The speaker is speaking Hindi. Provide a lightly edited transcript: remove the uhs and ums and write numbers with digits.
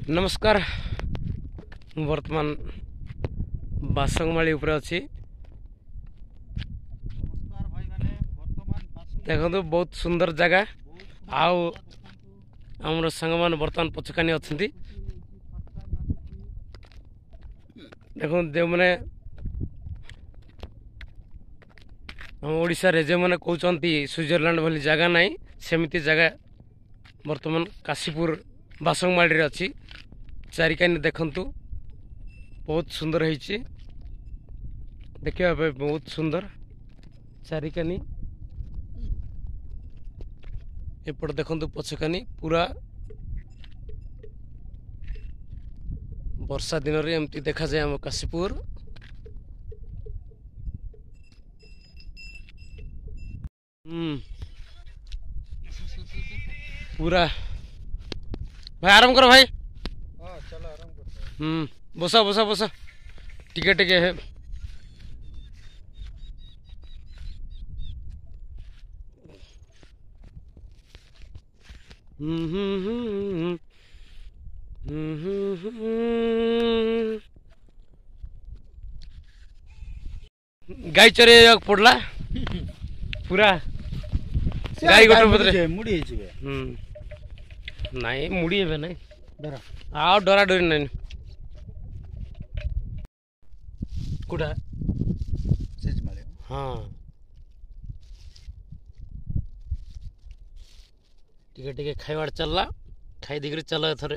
नमस्कार वर्तमान बासंगमाली उपरे अच्छी देखो बहुत सुंदर जगह आमर सांग मान बर्तमान पछकानी अच्छा देखो जो मैंने हम ओडिशा रे जो मैंने कहते स्विट्जरलैंड भली जगह ना सेमती जगह वर्तमान काशीपुर बासंगमाली अच्छी चारिकानी देखंतु बहुत सुंदर है देखा बहुत सुंदर चारिकानी एपट देखंतु पछकानी पूरा वर्षा दिन रे एमती देखा जाए आम काशीपुर पूरा भाई आराम करो भाई बसा बसा बसा टिके टिके है गाई चरे पड़ला पूरा गाई गोटे बदले मुड़ी नहीं मुड़ी है नहीं आ डरा डरी नहीं कुड़ा हाँ टिके टिके खाइबार चलला खाई दिगरी चल थरे